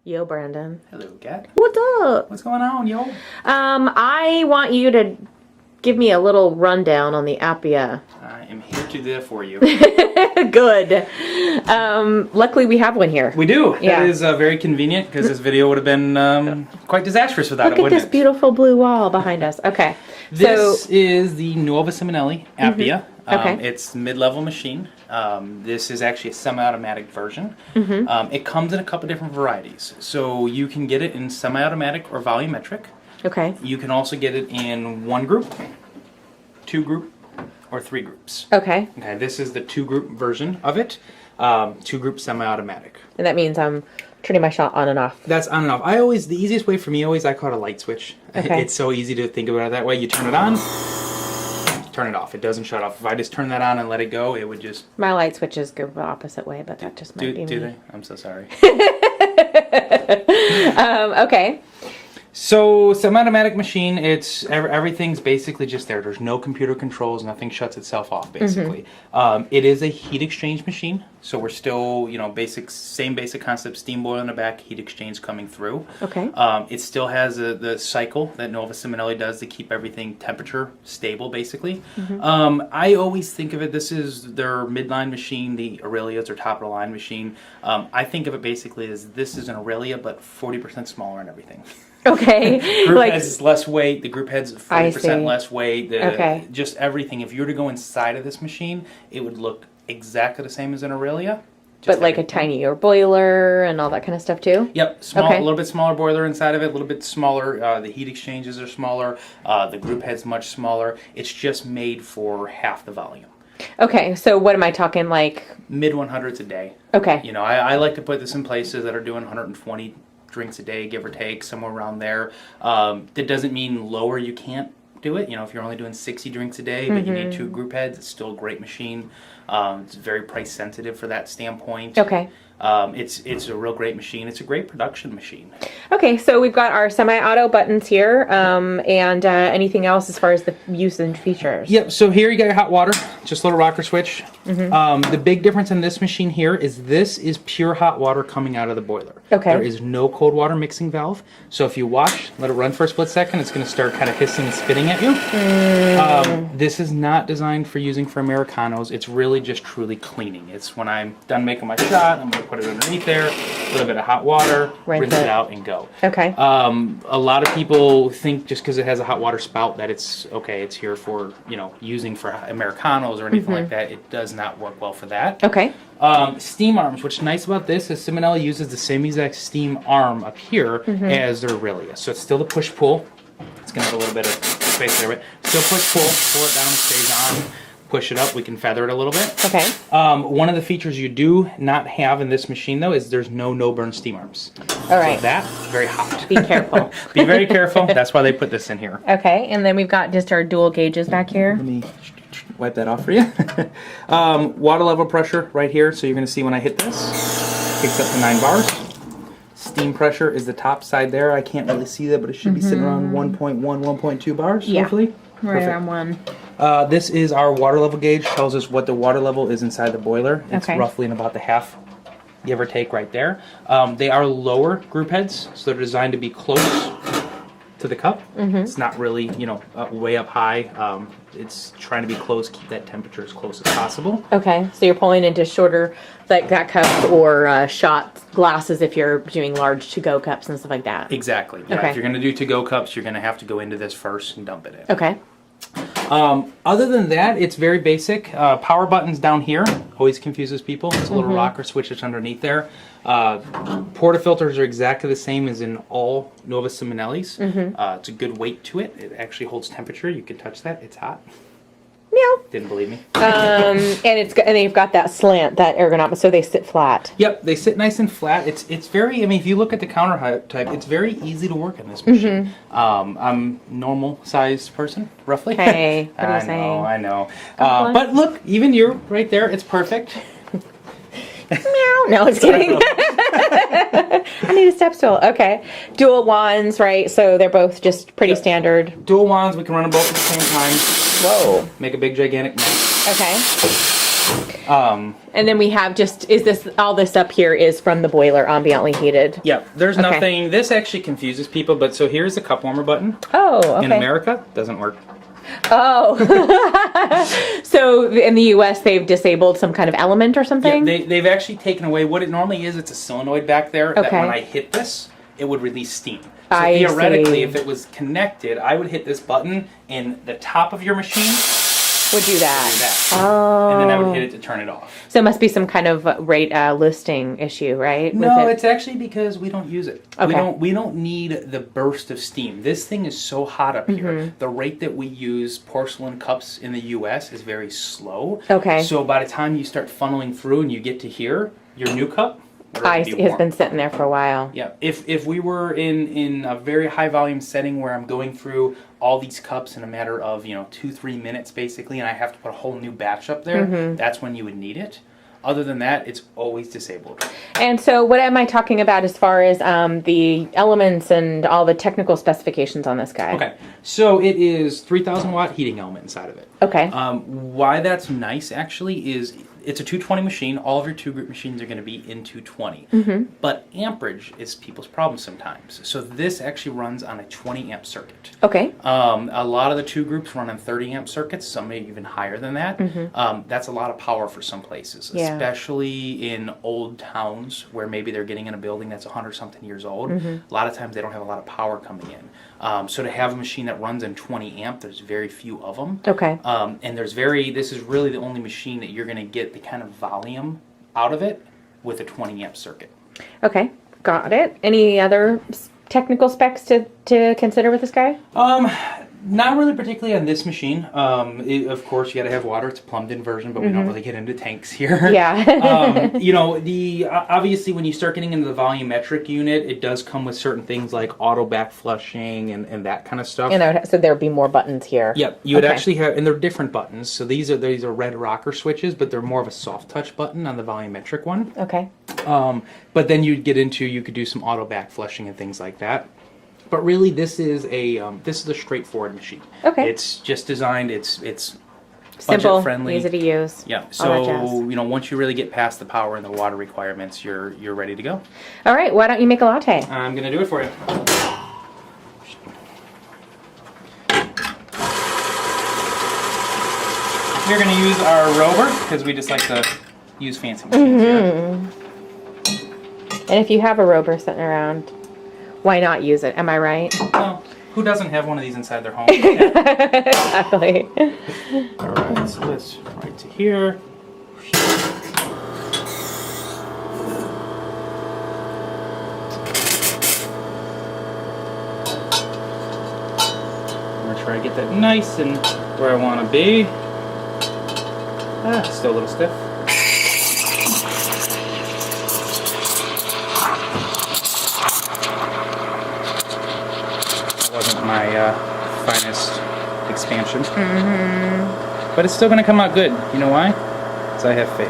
Yo, Brandon. Hello, Kat. What's up? What's going on, yo? I want you to give me a little rundown on the Appia. I am here to do that for you. Good. Luckily we have one here. We do. Yeah. That is very convenient because this video would have been quite disastrous without Look it, at wouldn't this it? beautiful blue wall behind us. Okay. This is the Nuova Simonelli Appia. Okay. It's mid-level machine. This is actually a semi-automatic version. It comes in a couple different varieties. So you can get it in semi-automatic or volumetric. Okay. You can also get it in one group, two group, or three groups. Okay. Okay, this is the two group version of it. Two group semi-automatic. And that means I'm turning my shot on and off. That's on and off. The easiest way for me I call it a light switch. Okay. It's so easy to think about it that way. You turn it on, turn it off. It doesn't shut off. If I just turn that on and let it go, it would just... My light switches go the opposite way, but that just might be Do me. they? I'm so sorry. Okay. So, semi-automatic machine, everything's basically just there. There's no computer controls, nothing shuts itself off, basically. It is a heat exchange machine, so we're still, same basic concept, steam boiler in the back, heat exchange coming through. Okay. It still has the cycle that Nuova Simonelli does to keep everything temperature stable, basically. I always think of it, this is their midline machine, the Aurelia is their top-of-the-line machine. I think of it basically as this is an Aurelia, but 40% smaller and everything. Okay. Group heads less weight. The group heads 40% see. less weight. Okay. Just everything. If you were to go inside of this machine, it would look exactly the same as an Aurelia. But like a tinier boiler and all that kind of stuff too? Yep. Small, Okay. A little bit smaller boiler inside of it. A little bit smaller. The heat exchanges are smaller. The group head's much smaller. It's just made for half the volume. Okay. So what am I talking like? Mid 100s a day. Okay. I like to put this in places that are doing 120 drinks a day, give or take, somewhere around there. That doesn't mean lower you can't do it. If you're only doing 60 drinks a day, but you need two group heads, it's still a great machine. It's very price sensitive for that standpoint. Okay. It's a real great machine. It's a great production machine. Okay, so we've got our semi-auto buttons here, and anything else as far as the use and features? Yep, so here you got your hot water, just a little rocker switch. The big difference in this machine here is this is pure hot water coming out of the boiler. Okay. There is no cold water mixing valve, so if you watch, let it run for a split second, it's going to start kind of hissing and spitting at you. This is not designed for using for Americanos. It's really just truly cleaning. It's when I'm done making my shot, I'm going to put it underneath there, a little bit of hot water, rinse it out, and go. Okay. A lot of people think just because it has a hot water spout that it's okay, it's here for, using for Americanos or anything like that. It does not work well for that. Okay. Steam arms. What's nice about this is Simonelli uses the same exact steam arm up here as their Aurelia. So it's still the push-pull. It's going to have a little bit of space there, but still push-pull. Pull it down, it stays on. Push it up, we can feather it a little bit. Okay. One of the features you do not have in this machine, though, is there's no burn steam arms. All right. So that, very hot. Be careful. Be very careful. That's why they put this in here. Okay, and then we've got just our dual gauges back here. Let me wipe that off for you. Water level pressure right here. So you're going to see when I hit this, kicks up to 9 bars. Steam pressure is the top side there. I can't really see that, but it should be sitting around 1.1, 1.2 bars, hopefully. Right around 1. This is our water level gauge. Tells us what the water level is inside the boiler. It's roughly in about the half, give or take, right there. They are lower group heads, so they're designed to be close to the cup. It's not really, way up high. It's trying to be close, keep that temperature as close as possible. Okay, so you're pulling into shorter, like that cup or shot glasses if you're doing large to-go cups and stuff like that. Exactly. Yeah, Okay. If you're going to do to-go cups, you're going to have to go into this first and dump it in. Okay. Other than that, it's very basic. Power buttons down here always confuses people. It's a little rocker switch that's underneath there. Portafilters are exactly the same as in all Nuova Simonellis. It's a good weight to it. It actually holds temperature. You can touch that. It's hot. Meow. Didn't believe me. And they've got that slant, that ergonomic, so they sit flat. Yep, they sit nice and flat. It's very, if you look at the counter type, it's very easy to work in this machine. I'm normal sized person, roughly. Hey, what are you saying? I know. But look, even you're right there. It's perfect. Meow. No, it's kidding. I need a step stool. Okay. Dual wands, right? So they're both just pretty standard. Dual wands, we can run them both at the same time. Whoa. Make a big gigantic mess. Okay. And then we have all this up here is from the boiler, ambiently heated. Yeah, there's nothing, this actually confuses people, but so here's the cup warmer button. Oh, okay. In America, doesn't work. Oh. So in the US, they've disabled some kind of element or something? Yeah, they've actually taken away, what it normally is, it's a solenoid back there that when I hit this, it would release steam. So theoretically, if it was connected, I would hit this button and the top of your machine would do that. Oh. And then I would hit it to turn it off. So it must be some kind of rate listing issue, right? No, it's actually because we don't use it. Okay. We don't need the burst of steam. This thing is so hot up here. The rate that we use porcelain cups in the US is very slow. Okay. So by the time you start funneling through and you get to here, your new cup ice has been sitting there for a while. Yeah. If we were in a very high volume setting where I'm going through all these cups in a matter of 2-3 minutes basically, and I have to put a whole new batch up there, that's when you would need it. Other than that, it's always disabled. And so what am I talking about as far as the elements and all the technical specifications on this guy? Okay, so it is 3,000 watt heating element inside of it. Okay. Why that's nice actually is it's a 220 machine. All of your 2-group machines are going to be in 220. But amperage is people's problem sometimes. So this actually runs on a 20 amp circuit. Okay. A lot of the 2 groups run on 30 amp circuits, some maybe even higher than that. That's a lot of power for some places, especially in old towns where maybe they're getting in a building that's 100-something years old. A lot of times they don't have a lot of power coming in. So to have a machine that runs in 20 amp, there's very few of them. Okay. And this is really the only machine that you're going to get the kind of volume out of it with a 20 amp circuit. Okay, got it. Any other technical specs to consider with this guy? Not really particularly on this machine. Of course, you got to have water. It's a plumbed-in version, but we don't really get into tanks here. Yeah. Obviously, when you start getting into the volumetric unit, it does come with certain things like auto back flushing and that kind of stuff. So there would be more buttons here. Yep. You would actually have, and they're different buttons. So these are red rocker switches, but they're more of a soft touch button on the volumetric one. Okay. But then you could do some auto back flushing and things like that. But really, this is a straightforward machine. Okay. It's just designed. It's simple, budget friendly, easy to use. Yeah. So once you really get past the power and the water requirements, you're ready to go. All right. Why don't you make a latte? I'm gonna do it for you. We're gonna use our rover because we just like to use fancy machines here. And if you have a rover sitting around, why not use it? Am I right? Well, who doesn't have one of these inside their home? Exactly. All right, so let's right to here. I'm gonna try to get that nice and where I want to be. It's still a little stiff. Wasn't my finest expansion. But it's still going to come out good. You know why? Because I have faith.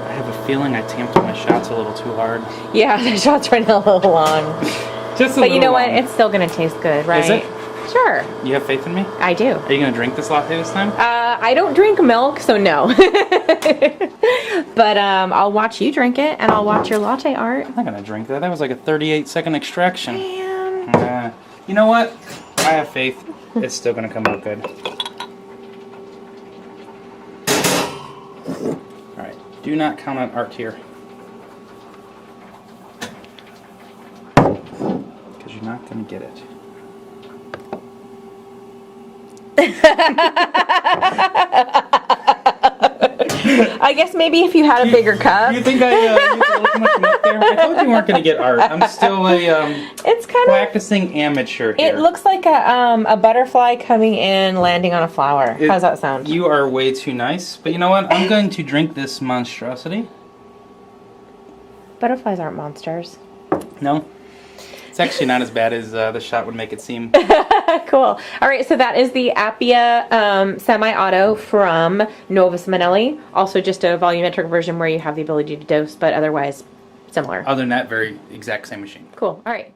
I have a feeling I tamped my shots a little too hard. Yeah, the shots running a little long. Just a but little you know what? long. It's still going to taste good, right? Is it? Sure. You have faith in me? I do. Are you going to drink this latte this time? I don't drink milk, so no. But I'll watch you drink it, and I'll watch your latte art. I'm not going to drink that. That was like a 38-second extraction. Man. You know what? I have faith. It's still going to come out good. All right. Do not count on art here. Because you're not going to get it. I guess maybe if you had a bigger cup. You think I used a little too much milk there? I told you weren't going to get art. I'm still a it's kind practicing amateur here. It looks like a butterfly coming in, landing on a flower. How's that sound? You are way too nice. But you know what? I'm going to drink this monstrosity. Butterflies aren't monsters. No. It's actually not as bad as the shot would make it seem. Cool. All right, so that is the Appia semi-auto from Nuova Simonelli. Also just a volumetric version where you have the ability to dose, but otherwise similar. Other than that, very exact same machine. Cool. All right.